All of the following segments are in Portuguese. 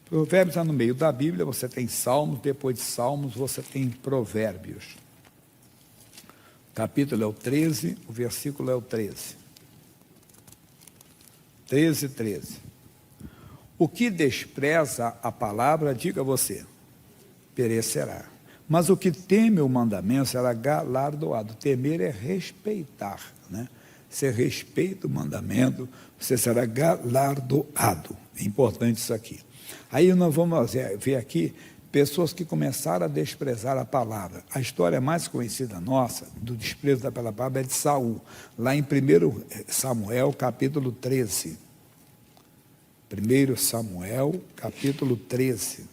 Provérbios está no meio da Bíblia, você tem Salmos, depois de Salmos você tem Provérbios. O capítulo é o 13, o versículo é o 13. 13. O que despreza a palavra, diga você, perecerá. Mas o que teme o mandamento será galardoado. Temer é respeitar, né? Você respeita o mandamento, você será galardoado. É importante isso aqui. Aí nós vamos ver aqui pessoas que começaram a desprezar a palavra. A história mais conhecida nossa, do desprezo da palavra, é de Saul, lá em 1 Samuel, capítulo 13. 1 Samuel, capítulo 13.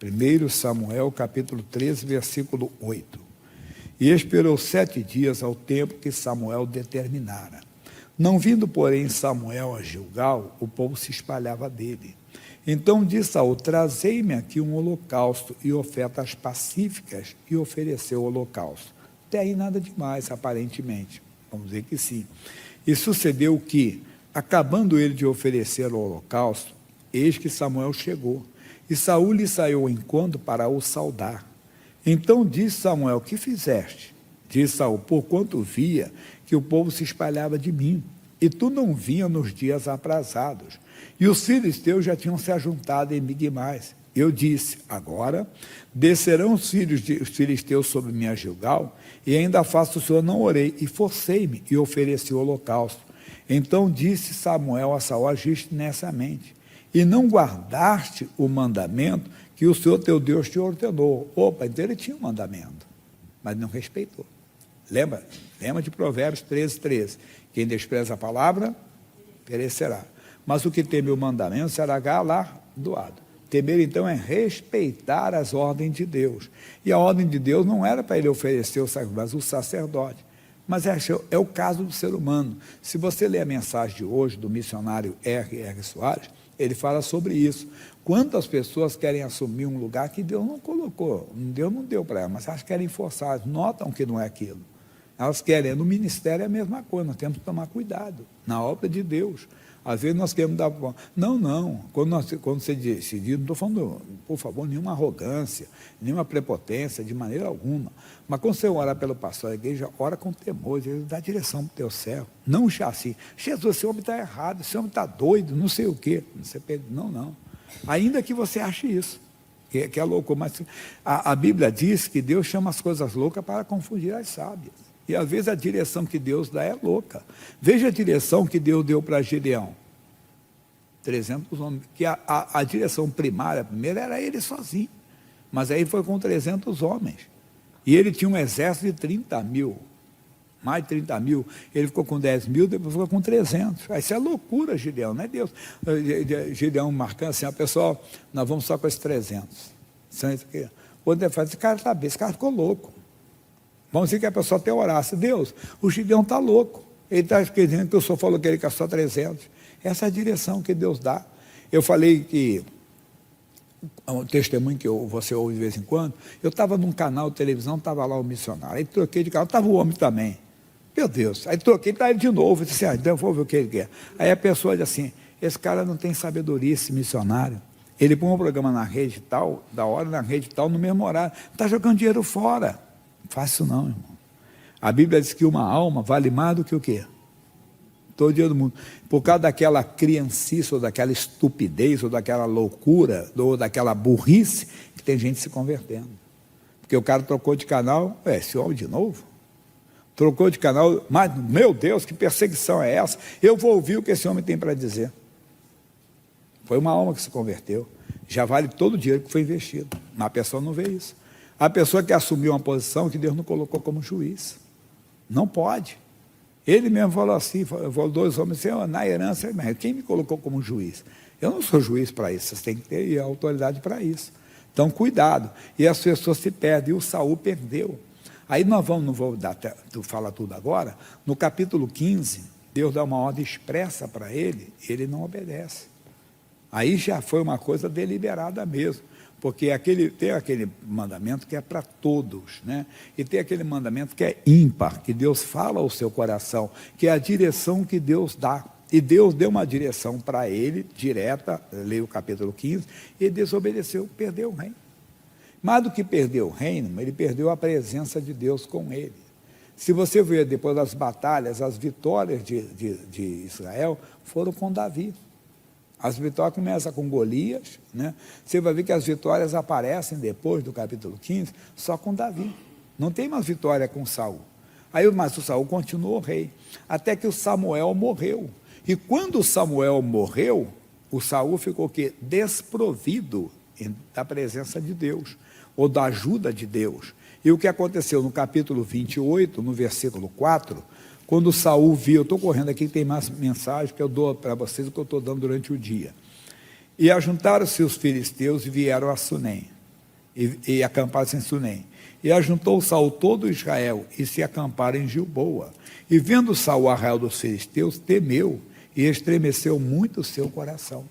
1 Samuel, capítulo 13, versículo 8. E esperou 7 dias ao tempo que Samuel determinara. Não vindo, porém, Samuel a Gilgal, o povo se espalhava dele. Então disse Saul: trazei-me aqui um holocausto e ofertas pacíficas, e ofereceu o holocausto. Até aí nada demais, aparentemente. Vamos dizer que sim. E sucedeu que, acabando ele de oferecer o holocausto, eis que Samuel chegou. E Saul lhe saiu ao encontro para o saudar. Então disse Samuel: que fizeste? Disse Saul: porquanto via que o povo se espalhava de mim, e tu não vinha nos dias aprazados. E os filisteus já tinham se ajuntado em Migmais. Eu disse: agora descerão os filisteus sobre minha Gilgal, e ainda faço o Senhor, não orei, e forcei-me, e ofereci o holocausto. Então disse Samuel a Saul: agiste nessa mente, e não guardaste o mandamento que o Senhor teu Deus te ordenou. Opa, então ele tinha um mandamento, mas não respeitou. Lembra de Provérbios 13. Quem despreza a palavra, perecerá. Mas o que teme o mandamento será galardoado. Temer, então, é respeitar as ordens de Deus. E a ordem de Deus não era para ele oferecer o sacrifício, mas o sacerdote. Mas é o caso do ser humano. Se você ler a mensagem de hoje do missionário R.R. Soares, ele fala sobre isso. Quantas pessoas querem assumir um lugar que Deus não colocou, Deus não deu para elas, mas elas querem forçar, notam que não é aquilo. Elas querem, no ministério é a mesma coisa, nós temos que tomar cuidado, na obra de Deus. Às vezes nós queremos dar... Não. Quando você decidir, não estou falando, por favor, nenhuma arrogância, nenhuma prepotência, de maneira alguma. Mas quando você orar pelo pastor da igreja, ora com temor, ele dá direção para o teu servo. Não assim, Jesus, esse homem está errado, esse homem está doido, não sei o quê. Não. Ainda que você ache isso, que é louco. Mas a Bíblia diz que Deus chama as coisas loucas para confundir as sábias. E às vezes a direção que Deus dá é louca. Veja a direção que Deus deu para Gideão. 300 homens. Que a direção primária, primeiro, era ele sozinho. Mas aí foi com 300 homens. E ele tinha um exército de 30 mil. Mais de 30 mil. Ele ficou com 10 mil, depois ficou com 300. Isso é loucura, Gideão, não é Deus. Gideão marcando assim, pessoal, nós vamos só com esses 300. Quando ele fala, esse cara está bem, esse cara ficou louco. Vamos dizer que a pessoa até orasse: Deus, o Gideão está louco. Ele está dizendo que o Senhor falou que ele quer só 300. Essa é a direção que Deus dá. Eu falei que, um testemunho que você ouve de vez em quando, eu estava num canal de televisão, estava lá o missionário, aí troquei de canal, estava o homem também. Meu Deus, aí troquei, está ele de novo, eu disse: então vou ver o que ele quer. Aí a pessoa diz assim: esse cara não tem sabedoria, esse missionário. Ele põe um programa na rede tal, da hora na rede tal, no mesmo horário, está jogando dinheiro fora. Não faz isso não, irmão. A Bíblia diz que uma alma vale mais do que o quê? Todo dia do mundo. Por causa daquela criancice, ou daquela estupidez, ou daquela loucura, ou daquela burrice, que tem gente se convertendo. Porque o cara trocou de canal, esse homem de novo? Trocou de canal, mas, meu Deus, que perseguição é essa? Eu vou ouvir o que esse homem tem para dizer. Foi uma alma que se converteu. Já vale todo o dinheiro que foi investido. Mas a pessoa não vê isso. A pessoa que assumiu uma posição que Deus não colocou como juiz. Não pode. Ele mesmo falou assim, falou 2 homens, assim, na herança, quem me colocou como juiz? Eu não sou juiz para isso, você tem que ter autoridade para isso. Então, cuidado. E as pessoas se perdem, e o Saul perdeu. Aí nós vamos, não vou falar tudo agora, no capítulo 15, Deus dá uma ordem expressa para ele, ele não obedece. Aí já foi uma coisa deliberada mesmo. Porque tem aquele mandamento que é para todos, né? E tem aquele mandamento que é ímpar, que Deus fala ao seu coração, que é a direção que Deus dá. E Deus deu uma direção para ele, direta, leia o capítulo 15, e ele desobedeceu, perdeu o reino. Mais do que perder o reino, ele perdeu a presença de Deus com ele. Se você ver depois das batalhas, as vitórias de Israel foram com Davi. As vitórias começam com Golias, né? Você vai ver que as vitórias aparecem depois do capítulo 15, só com Davi. Não tem mais vitória com Saul. Mas o Saul continuou rei, até que o Samuel morreu. E quando o Samuel morreu, o Saul ficou o quê? Desprovido da presença de Deus, ou da ajuda de Deus. E o que aconteceu no capítulo 28, no versículo 4, quando Saul viu, eu estou correndo aqui, tem mais mensagem que eu dou para vocês, o que eu estou dando durante o dia. E ajuntaram-se os filisteus e vieram a Sunem, e acamparam-se em Sunem. E ajuntou Saul todo Israel, e se acamparam em Gilboa. E vendo Saul o arraial dos filisteus, temeu, e estremeceu muito o seu coração.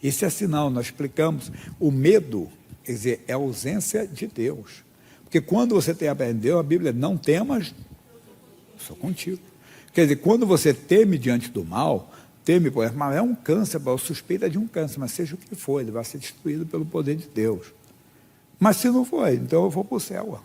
Esse é sinal, nós explicamos, o medo, quer dizer, é a ausência de Deus. Porque quando você tem aprendido, a Bíblia, não temas, sou contigo. Quer dizer, quando você teme diante do mal, teme, mas é um câncer, suspeita de um câncer, mas seja o que for, ele vai ser destruído pelo poder de Deus. Mas se não for, então eu vou para o céu.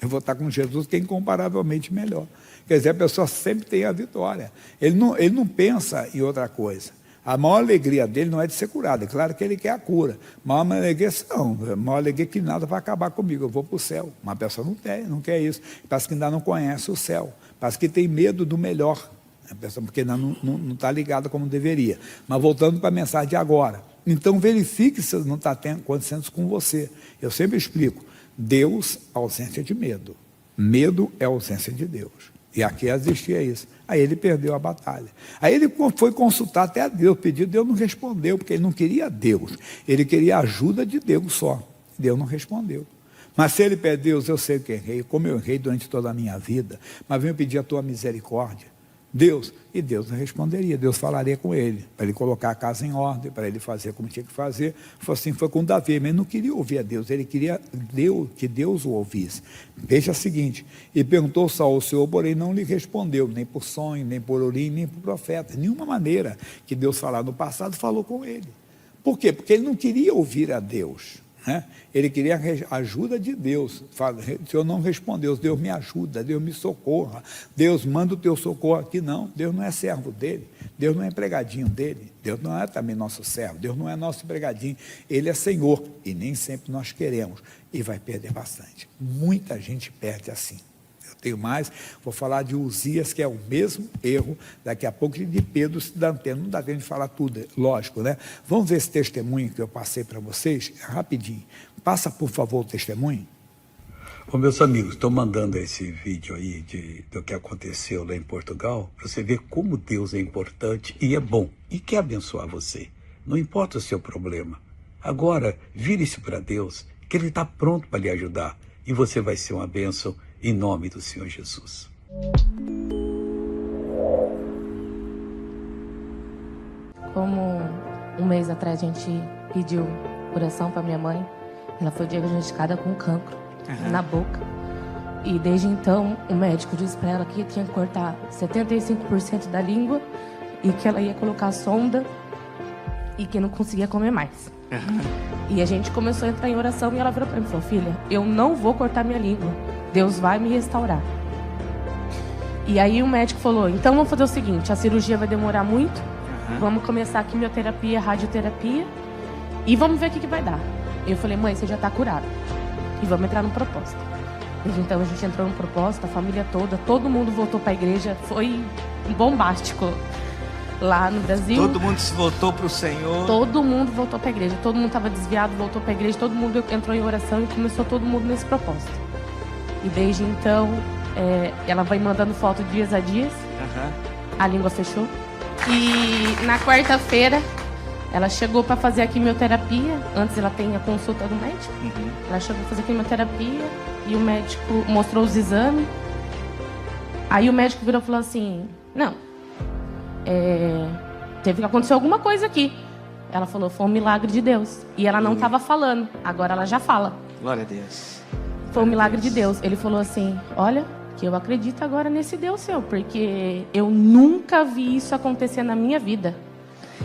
Eu vou estar com Jesus, que é incomparavelmente melhor. Quer dizer, a pessoa sempre tem a vitória. Ele não pensa em outra coisa. A maior alegria dele não é de ser curado. É claro que ele quer a cura. Mas a maior alegria a maior alegria é que nada vai acabar comigo. Eu vou para o céu. Mas a pessoa não quer isso. Parece que ainda não conhece o céu. Parece que tem medo do melhor. A pessoa, porque ainda não está ligada como deveria. Mas voltando para a mensagem de agora. Então verifique se não está acontecendo isso com você. Eu sempre explico. Deus, ausência de medo. Medo é ausência de Deus. E aqui existia isso. Aí ele perdeu a batalha. Aí ele foi consultar até a Deus, pediu, Deus não respondeu, porque ele não queria Deus. Ele queria a ajuda de Deus só. Deus não respondeu. Mas se ele pede, Deus, eu sei que errei, como eu errei durante toda a minha vida, mas venho pedir a tua misericórdia. Deus, e Deus não responderia, Deus falaria com ele, para ele colocar a casa em ordem, para ele fazer como tinha que fazer. Assim foi com Davi, mas ele não queria ouvir a Deus, ele queria que Deus o ouvisse. Veja o seguinte, e perguntou Saul ao Senhor, porém não lhe respondeu, nem por sonho, nem por urim, nem por profeta. De nenhuma maneira que Deus falar no passado, falou com ele. Por quê? Porque ele não queria ouvir a Deus. Ele queria a ajuda de Deus. O Senhor não respondeu, Deus me ajuda, Deus me socorra, Deus manda o teu socorro aqui. Não, Deus não é servo dele, Deus não é empregadinho dele, Deus não é também nosso servo, Deus não é nosso empregadinho, ele é Senhor, e nem sempre nós queremos, e vai perder bastante. Muita gente perde assim. Tenho mais, vou falar de Uzias, que é o mesmo erro, daqui a pouco, de Pedro, não dá tempo de falar tudo, lógico, né? Vamos ver esse testemunho que eu passei para vocês, rapidinho. Passa, por favor, o testemunho. Bom, meus amigos, estou mandando esse vídeo aí do que aconteceu lá em Portugal, para você ver como Deus é importante e é bom, e quer abençoar você. Não importa o seu problema. Agora, vire-se para Deus, que Ele está pronto para lhe ajudar, e você vai ser uma bênção, em nome do Senhor Jesus. Como um mês atrás a gente pediu oração para minha mãe, ela foi diagnosticada com cancro na boca. E desde então o médico disse para ela que tinha que cortar 75% da língua e que ela ia colocar sonda e que não conseguia comer mais. E a gente começou a entrar em oração e ela virou para mim e falou: filha, eu não vou cortar minha língua. Deus vai me restaurar. E aí o médico falou: então vamos fazer o seguinte, a cirurgia vai demorar muito, vamos começar a quimioterapia, radioterapia e vamos ver o que vai dar. Eu falei: mãe, você já está curada e vamos entrar no propósito. Então a gente entrou no propósito, a família toda, todo mundo voltou para a igreja, foi bombástico lá no Brasil. Todo mundo se voltou para o Senhor. Todo mundo voltou para a igreja, todo mundo estava desviado, voltou para a igreja, todo mundo entrou em oração e começou todo mundo nesse propósito. E desde então, ela vai mandando foto dias a dias. A língua fechou. E na quarta-feira, ela chegou para fazer a quimioterapia. Antes ela tem a consulta do médico. Ela chegou para fazer a quimioterapia e o médico mostrou os exames. Aí o médico virou e falou assim: não, teve que acontecer alguma coisa aqui. Ela falou: foi um milagre de Deus. E ela não estava falando, agora ela já fala. Glória a Deus. Foi um milagre de Deus. Ele falou assim: olha, que eu acredito agora nesse Deus seu, porque eu nunca vi isso acontecer na minha vida.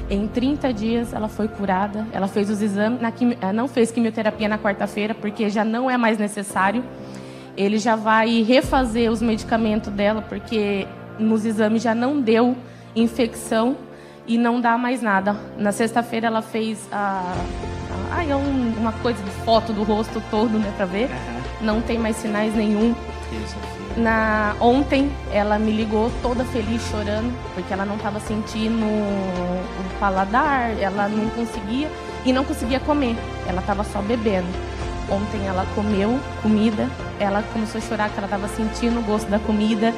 Em 30 dias ela foi curada, ela fez os exames, não fez quimioterapia na quarta-feira, porque já não é mais necessário. Ele já vai refazer os medicamentos dela, porque nos exames já não deu infecção e não dá mais nada. Na sexta-feira ela fez uma coisa de foto do rosto todo, né, para ver. Não tem mais sinais nenhum. Ontem ela me ligou toda feliz, chorando, porque ela não estava sentindo o paladar, ela não conseguia e não conseguia comer, ela estava só bebendo. Ontem ela comeu comida, ela começou a chorar que ela estava sentindo o gosto da comida.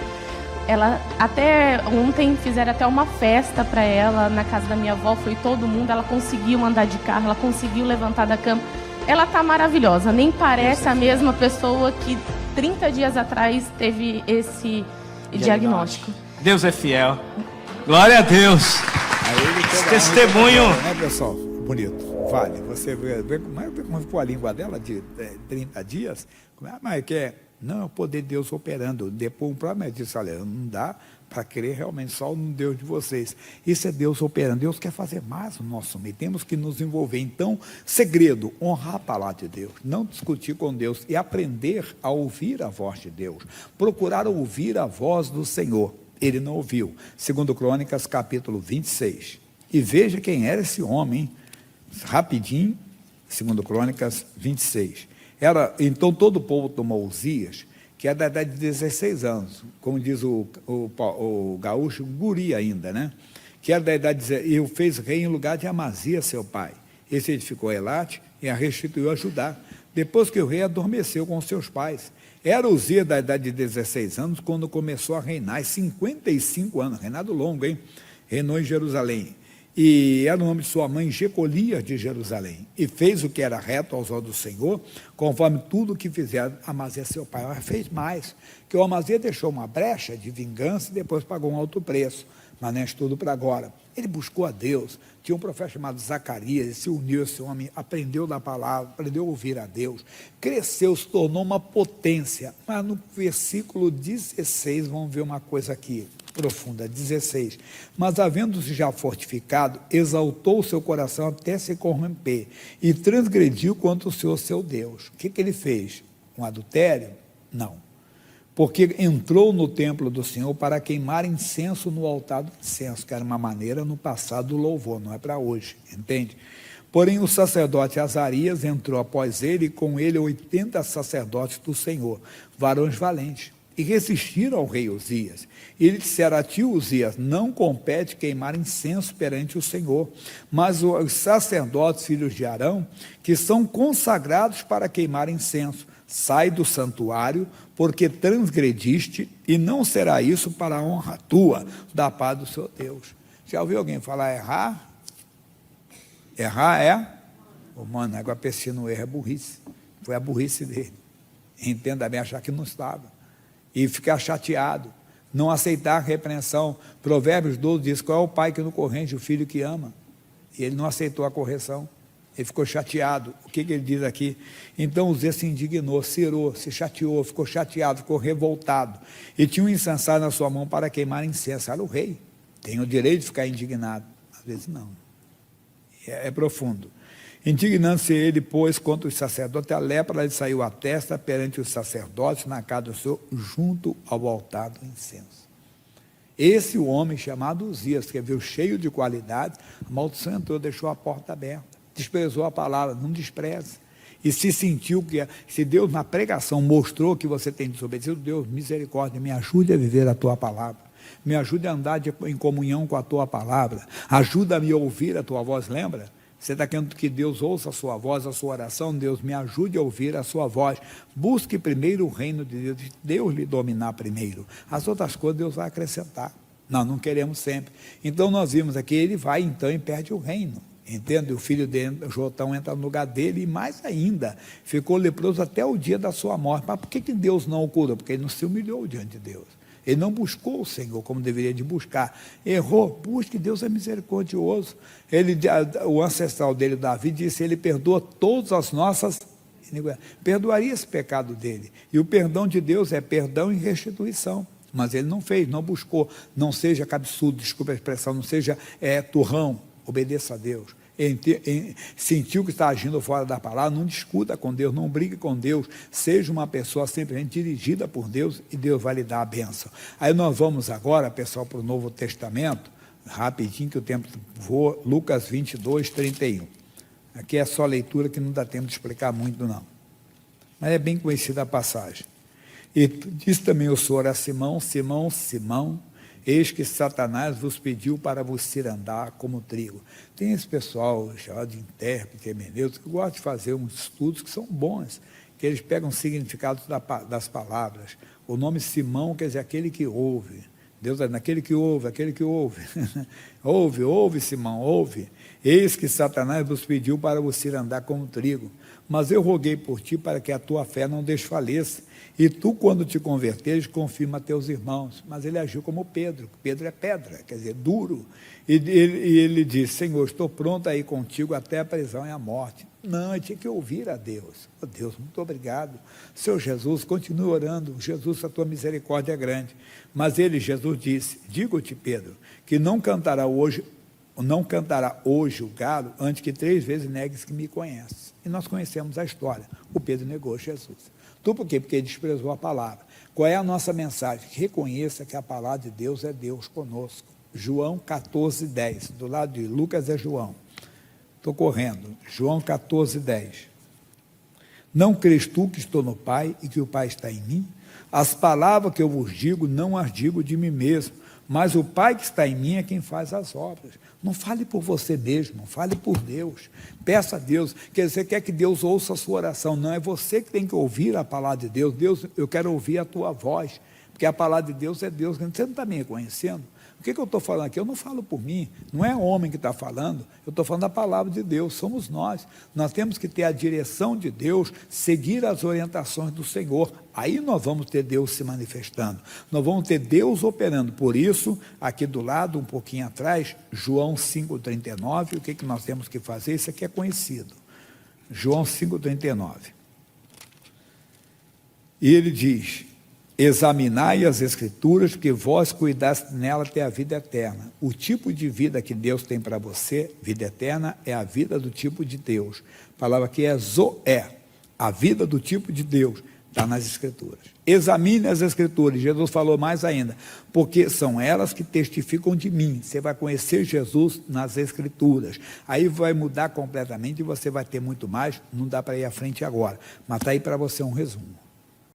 Ela até ontem fizeram até uma festa para ela na casa da minha avó, foi todo mundo, ela conseguiu andar de carro, ela conseguiu levantar da cama. Ela tá maravilhosa, nem parece a mesma pessoa que 30 dias atrás teve esse diagnóstico. Deus é fiel. Glória a Deus. Esse testemunho. Né, pessoal? Bonito. Vale. Você vê como ficou a língua dela de 30 dias? Mas que é? Não, é o poder de Deus operando. Depois o próprio médico disse, olha, não dá para crer realmente só no Deus de vocês. Isso é Deus operando. Deus quer fazer mais no nosso meio. Temos que nos envolver. Então, segredo, honrar a palavra de Deus. Não discutir com Deus e aprender a ouvir a voz de Deus. Procurar ouvir a voz do Senhor. Ele não ouviu. Segundo Crônicas, capítulo 26. E veja quem era esse homem, rapidinho, segundo Crônicas 26. Então todo o povo tomou Uzias, que é da idade de 16 anos, como diz o gaúcho, guri ainda, né? Que era da idade de, e o fez rei em lugar de Amazias, seu pai. Esse edificou Elate e a restituiu a Judá, depois que o rei adormeceu com seus pais. Era Uzias da idade de 16 anos, quando começou a reinar, 55 anos, reinado longo, hein? Reinou em Jerusalém. E era o nome de sua mãe Jecolias de Jerusalém, e fez o que era reto aos olhos do Senhor, conforme tudo o que fizeram Amazias seu pai. Mas fez mais, que o Amazias deixou uma brecha de vingança e depois pagou um alto preço, mas não é estudo para agora. Ele buscou a Deus, tinha um profeta chamado Zacarias, ele se uniu a esse homem, aprendeu da palavra, aprendeu a ouvir a Deus, cresceu, se tornou uma potência. Mas no versículo 16, vamos ver uma coisa aqui, profunda, 16, mas havendo-se já fortificado, exaltou o seu coração até se corromper, e transgrediu contra o Senhor seu Deus. O que ele fez? Um adultério? Não, porque entrou no templo do Senhor para queimar incenso no altar do incenso, que era uma maneira no passado do louvor, não é para hoje, entende? Porém o sacerdote Azarias entrou após ele, e com ele 80 sacerdotes do Senhor, varões valentes, e resistiram ao rei Uzias. E ele disseram a ti, Uzias, não compete queimar incenso perante o Senhor, mas os sacerdotes, filhos de Arão, que são consagrados para queimar incenso, sai do santuário, porque transgrediste, e não será isso para a honra tua, da paz do seu Deus. Já ouviu alguém falar errar? Errar é? Mano, agora pensei no erro, é burrice. Foi a burrice dele. Entenda bem, achar que não estava. E ficar chateado, não aceitar a repreensão. Provérbios 12 diz, qual é o pai que não corrige o filho que ama? E ele não aceitou a correção, ele ficou chateado. O que ele diz aqui? Então Uzias se indignou, cirou, se chateou, ficou chateado, ficou revoltado, e tinha um incensário na sua mão para queimar incenso. Era o rei, tem o direito de ficar indignado. Às vezes não, é profundo. Indignando-se ele, pois, contra os sacerdotes, a lepra lhe saiu à testa perante os sacerdotes na casa do Senhor, junto ao altar do incenso. Esse homem chamado Uzias, que viu cheio de qualidade, a maldição entrou, deixou a porta aberta, desprezou a palavra, não despreze. E se sentiu que, se Deus na pregação mostrou que você tem desobedecido, Deus, misericórdia, me ajude a viver a tua palavra, me ajude a andar em comunhão com a tua palavra, ajuda-me a ouvir a tua voz, lembra? Você está querendo que Deus ouça a sua voz, a sua oração? Deus, me ajude a ouvir a sua voz. Busque primeiro o reino de Deus, Deus lhe dominar primeiro. As outras coisas Deus vai acrescentar. Não queremos sempre. Então nós vimos aqui, ele vai então e perde o reino. Entende? O filho dele, Jotão, entra no lugar dele, e mais ainda, ficou leproso até o dia da sua morte. Mas por que Deus não o curou? Porque ele não se humilhou diante de Deus. Ele não buscou o Senhor como deveria de buscar. Errou, busque, Deus é misericordioso. O ancestral dele, Davi, disse, ele perdoa todas as nossas iniquidade. Perdoaria esse pecado dele. E o perdão de Deus é perdão e restituição. Mas ele não fez, não buscou. Não seja cabeçudo, desculpa a expressão, não seja turrão, obedeça a Deus. Sentiu que está agindo fora da palavra, não discuta com Deus, não brigue com Deus, seja uma pessoa simplesmente dirigida por Deus e Deus vai lhe dar a bênção. Aí nós vamos agora, pessoal, para o Novo Testamento, rapidinho que o tempo voa, Lucas 22, 31. Aqui é só leitura que não dá tempo de explicar muito não, mas é bem conhecida a passagem. E disse também o Senhor a Simão, Simão, Simão, eis que Satanás vos pediu para vos cirandar como trigo. Tem esse pessoal chamado de intérprete, hermenêutico, que gosta de fazer uns estudos que são bons, que eles pegam significados das palavras. O nome Simão quer dizer aquele que ouve. Deus é naquele que ouve, aquele que ouve. ouve, Simão, ouve. Eis que Satanás vos pediu para vos cirandar como trigo. Mas eu roguei por ti para que a tua fé não desfaleça. E tu, quando te converteres, confirma a teus irmãos. Mas ele agiu como Pedro. Pedro é pedra, quer dizer, duro. E ele disse, Senhor, estou pronto a ir contigo até a prisão e a morte. Não, eu tinha que ouvir a Deus. Oh, Deus, muito obrigado. Senhor Jesus, continue orando. Jesus, a tua misericórdia é grande. Mas Jesus disse, digo-te, Pedro, que não cantará hoje o galo antes que 3 vezes negues que me conheces. E nós conhecemos a história. O Pedro negou Jesus. Tu por quê? Porque ele desprezou a palavra. Qual é a nossa mensagem? Reconheça que a palavra de Deus é Deus conosco. João 14, 10. Do lado de Lucas é João. Estou correndo. João 14, 10. Não crês tu que estou no Pai e que o Pai está em mim? As palavras que eu vos digo, não as digo de mim mesmo, mas o Pai que está em mim é quem faz as obras. Não fale por você mesmo, fale por Deus. Peça a Deus, que você quer que Deus ouça a sua oração. Não, é você que tem que ouvir a palavra de Deus. Deus, eu quero ouvir a tua voz, porque a palavra de Deus é Deus. Você não está me reconhecendo? O que eu estou falando aqui? Eu não falo por mim, não é homem que está falando, eu estou falando da palavra de Deus, somos nós. Nós temos que ter a direção de Deus, seguir as orientações do Senhor. Aí nós vamos ter Deus se manifestando, nós vamos ter Deus operando. Por isso, aqui do lado, um pouquinho atrás, João 5,39, o que nós temos que fazer? Isso aqui é conhecido. João 5,39. E ele diz, examinai as Escrituras, porque vós cuidaste nela até a vida eterna. O tipo de vida que Deus tem para você, vida eterna, é a vida do tipo de Deus. A palavra aqui é zoé, a vida do tipo de Deus, está nas Escrituras. Examine as Escrituras, Jesus falou mais ainda, porque são elas que testificam de mim. Você vai conhecer Jesus nas Escrituras. Aí vai mudar completamente e você vai ter muito mais, não dá para ir à frente agora, mas está aí para você um resumo.